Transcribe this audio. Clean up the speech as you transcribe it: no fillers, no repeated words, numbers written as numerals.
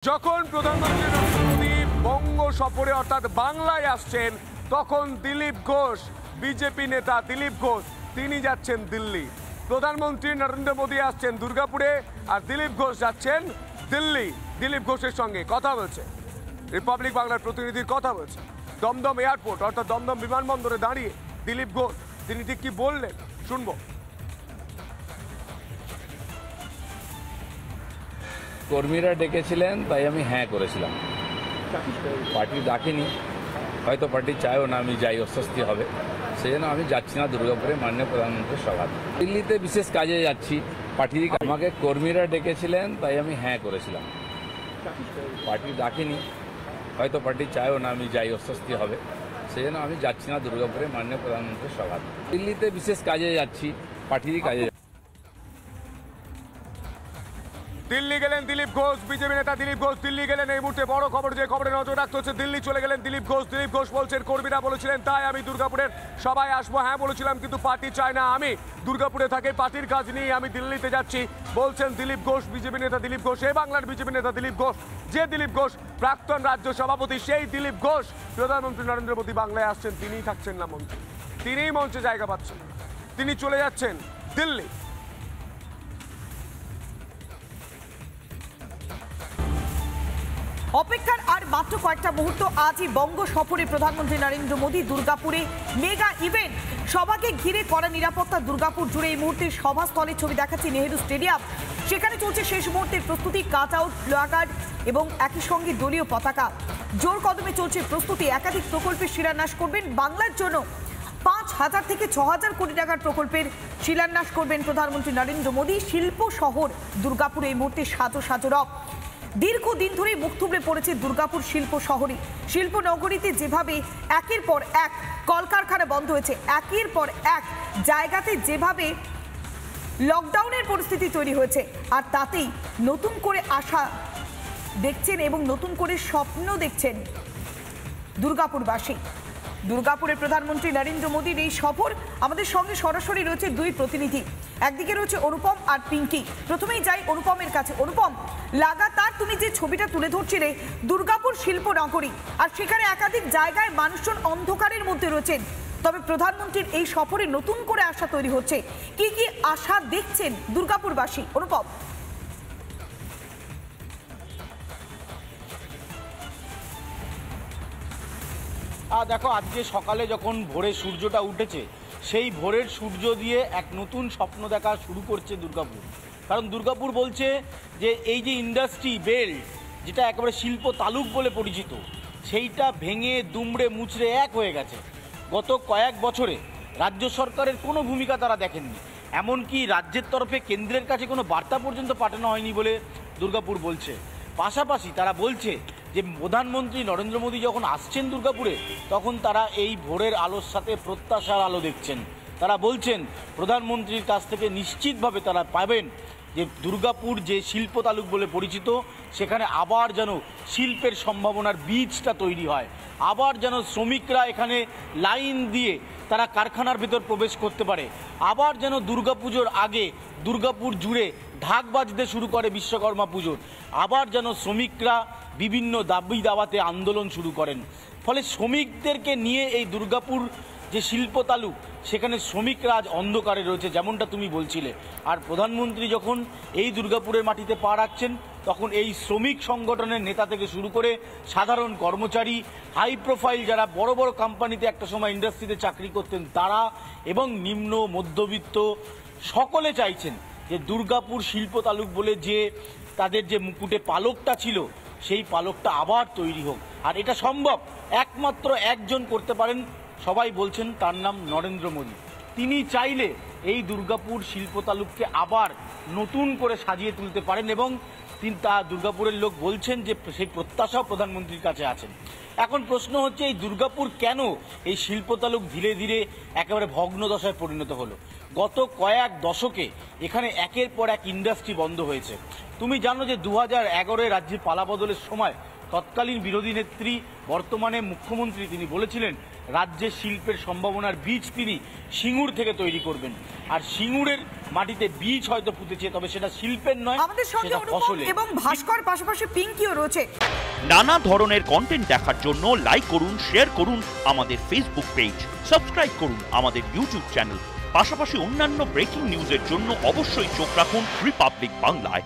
যখন প্রধানমন্ত্রী নরেন্দ্র মোদী বঙ্গ সফরে অর্থাৎ বাংলায় আসছেন তখন দিলীপ ঘোষ বিজেপি নেতা দিলীপ ঘোষ তিনি যাচ্ছেন দিল্লি। প্রধানমন্ত্রী নরেন্দ্র মোদী আসছেন দুর্গাপুরে আর দিলীপ ঘোষ যাচ্ছেন দিল্লি। দিলীপ ঘোষের সঙ্গে কথা বলছে রিপাবলিক বাংলার প্রতিনিধির কথা বলছে দমদম এয়ারপোর্ট অর্থাৎ দমদম বিমানবন্দরে দাঁড়িয়ে দিলীপ ঘোষ তিনি ঠিক কি বললেন শুনবো। কর্মীরা ডেকেছিলেন তাই আমি হ্যাঁ করেছিলাম। পার্টি ডাকেনি, হয়তো পার্টি চায়ও না আমি যাই, অস্বস্তি হবে, সেই জন্য আমি যাচ্ছি না দুর্গাপুরে মাননীয় প্রধানমন্ত্রীর সভায়। দিল্লিতে বিশেষ কাজে যাচ্ছি, পার্টির আমাকে কর্মীরা ডেকেছিলেন তাই আমি হ্যাঁ করেছিলাম। পার্টি ডাকেনি, হয়তো পার্টি চায়ও না আমি যাই, অস্বস্তি হবে, সেই জন্য আমি যাচ্ছি না দুর্গাপুরে মাননীয় প্রধানমন্ত্রীর সভায়। দিল্লিতে বিশেষ কাজে যাচ্ছি, পার্টির কাজে। দিল্লি গেলেন দিলীপ ঘোষ, বিজেপি নেতা দিলীপ ঘোষ দিল্লি গেলেন। এই মুহূর্তে বড় খবর, যে খবরে নজর রাখতে হচ্ছে, দিল্লি চলে গেলেন দিলীপ ঘোষ। দিলীপ ঘোষ বলছেন কর্মীরা বলেছিলেন তাই আমি দুর্গাপুরের সবাই আসবো, হ্যাঁ বলেছিলাম কিন্তু পার্টি চায় না, আমি দুর্গাপুরে থাকি, পার্টির কাজ নিয়ে আমি দিল্লিতে যাচ্ছি বলছেন দিলীপ ঘোষ। বিজেপি নেতা দিলীপ ঘোষ, এ বাংলার বিজেপি নেতা দিলীপ ঘোষ, যে দিলীপ ঘোষ প্রাক্তন রাজ্য সভাপতি, সেই দিলীপ ঘোষ প্রধানমন্ত্রী নরেন্দ্র মোদী বাংলায় আসছেন, তিনিই থাকছেন না মন্ত্রী, তিনিই মঞ্চে জায়গা পাচ্ছেন, তিনি চলে যাচ্ছেন দিল্লি। অপেক্ষার আর মাত্র কয়েকটা মুহূর্ত, আজই বঙ্গ সফরে প্রধানমন্ত্রী নরেন্দ্র মোদী দুর্গাপুরে মেগা ইভেন্ট, সভাকে ঘিরে কড়া নিরাপত্তা দুর্গাপুর জুড়ে। এই মুহূর্তে সভাস্থলের ছবি দেখাচ্ছি নেহেরু স্টেডিয়াম, সেখানে চলছে শেষ মুহূর্তের প্রস্তুতি, কাট আউট, প্লাকার্ড এবং একই সঙ্গে দলীয় পতাকা। জোর কদমে চলছে প্রস্তুতি, একাধিক প্রকল্পের শিলান্যাস করবেন বাংলার জন্য। 5,000 থেকে 6,000 কোটি টাকার প্রকল্পের শিলান্যাস করবেন প্রধানমন্ত্রী নরেন্দ্র মোদী। শিল্প শহর দুর্গাপুর এই মুহূর্তে সাজো সাজো রব। দীর্ঘদিন ধরেই মুখ থুবড়ে পড়েছে দুর্গাপুর শিল্প শহরে। শিল্প নগরীতে যেভাবে একের পর এক কলকারখানা বন্ধ হয়েছে, একের পর এক জায়গাতে যেভাবে লকডাউনের পরিস্থিতি তৈরি হয়েছে, আর তাতেই নতুন করে আশা দেখছেন এবং নতুন করে স্বপ্ন দেখছেন দুর্গাপুরবাসী। দুর্গাপুরের প্রধানমন্ত্রী নরেন্দ্র মোদীর এই সফর, আমাদের সঙ্গে সরাসরি রয়েছে দুই প্রতিনিধি, একদিকে রয়েছে অনুপম আর পিঙ্কি। প্রথমেই যাই অনুপমের কাছে। অনুপম, লাগাতার তুমি যে ছবিটা তুলে ধরছিলে দুর্গাপুর শিল্প নগরী, আর সেখানে একাধিক জায়গায় মানুষজন অন্ধকারের মধ্যে রয়েছেন, তবে প্রধানমন্ত্রীর এই সফরে নতুন করে আশা তৈরি হচ্ছে, কি কি আশা দেখছেন দুর্গাপুরবাসী? অনুপম। দেখো, আজকে সকালে যখন ভোরে সূর্যটা উঠেছে, সেই ভোরের সূর্য দিয়ে এক নতুন স্বপ্ন দেখা শুরু করছে দুর্গাপুর। কারণ দুর্গাপুর বলছে যে এই যে ইন্ডাস্ট্রি বেল্ট, যেটা একেবারে শিল্প তালুক বলে পরিচিত, সেইটা ভেঙে দুমড়ে মুচড়ে এক হয়ে গেছে। গত কয়েক বছরে রাজ্য সরকারের কোনো ভূমিকা তারা দেখেননি, এমনকি রাজ্যের তরফে কেন্দ্রের কাছে কোনো বার্তা পর্যন্ত পাঠানো হয়নি বলে দুর্গাপুর বলছে। পাশাপাশি তারা বলছে যে প্রধানমন্ত্রী নরেন্দ্র মোদী যখন আসছেন দুর্গাপুরে, তখন তারা এই ভোরের আলোর সাথে প্রত্যাশার আলো দেখছেন। তারা বলছেন প্রধানমন্ত্রীর কাছ থেকে নিশ্চিতভাবে তারা পাবেন যে দুর্গাপুর যে শিল্প তালুক বলে পরিচিত, সেখানে আবার যেন শিল্পের সম্ভাবনার বীজটা তৈরি হয়, আবার যেন শ্রমিকরা এখানে লাইন দিয়ে তারা কারখানার ভেতর প্রবেশ করতে পারে, আবার যেন দুর্গাপুজোর আগে দুর্গাপুর জুড়ে ঢাক বাজতে শুরু করে বিশ্বকর্মা পুজোর, আবার যেন শ্রমিকরা বিভিন্ন দাবি দাওয়াতে আন্দোলন শুরু করেন। ফলে শ্রমিকদেরকে নিয়ে এই দুর্গাপুর যে শিল্প তালুক, সেখানে শ্রমিকরা আজ অন্ধকারে রয়েছে, যেমনটা তুমি বলছিলে। আর প্রধানমন্ত্রী যখন এই দুর্গাপুরের মাটিতে পা রাখছেন, তখন এই শ্রমিক সংগঠনের নেতা থেকে শুরু করে সাধারণ কর্মচারী, হাই প্রোফাইল যারা বড় বড় কোম্পানিতে একটা সময় ইন্ডাস্ট্রিতে চাকরি করতেন তারা, এবং নিম্ন মধ্যবিত্ত সকলে চাইছেন যে দুর্গাপুর শিল্প তালুক বলে যে তাদের যে মুকুটে পালকটা ছিল, সেই পালকটা আবার তৈরি হোক। আর এটা সম্ভব একমাত্র একজন করতে পারেন, সবাই বলছেন তার নাম নরেন্দ্র মোদী। তিনি চাইলে এই দুর্গাপুর শিল্প তালুককে আবার নতুন করে সাজিয়ে তুলতে পারেন, এবং তিনি দুর্গাপুরের লোক বলছেন যে সেই প্রত্যাশাও প্রধানমন্ত্রীর কাছে আছেন। এখন প্রশ্ন হচ্ছে এই দুর্গাপুর কেন এই শিল্প তালুক ধীরে ধীরে একেবারে ভগ্নদশায় পরিণত হলো? গত কয়েক দশকে এখানে একের পর এক ইন্ডাস্ট্রি বন্ধ হয়েছে। তুমি জানো যে 2011 রাজ্যে পালাবদলের সময় তৎকালীন বিরোধী নেত্রী, বর্তমানে মুখ্যমন্ত্রী, তিনি বলেছিলেন রাজ্যের শিল্পের সম্ভাবনার বীজ তিনি সিঙ্গুর থেকে তৈরি করবেন। আর সিঙ্গুরের মাটিতে বীজ হয়তো পুঁতেছে, তবে সেটা শিল্পের নয়, আমাদের সঙ্গে সেটা অনুপম ফসলের। এবং ভাস্কর, পাশাপাশি পিঙ্কিও রয়েছে। নানা ধরনের কন্টেন্ট দেখার জন্য লাইক করুন, শেয়ার করুন আমাদের ফেসবুক পেজ, সাবস্ক্রাইব করুন আমাদের ইউটিউব চ্যানেল। পাশাপাশি অন্যান্য ব্রেকিং নিউজের জন্য অবশ্যই চোখ রাখুন রিপাবলিক বাংলায়।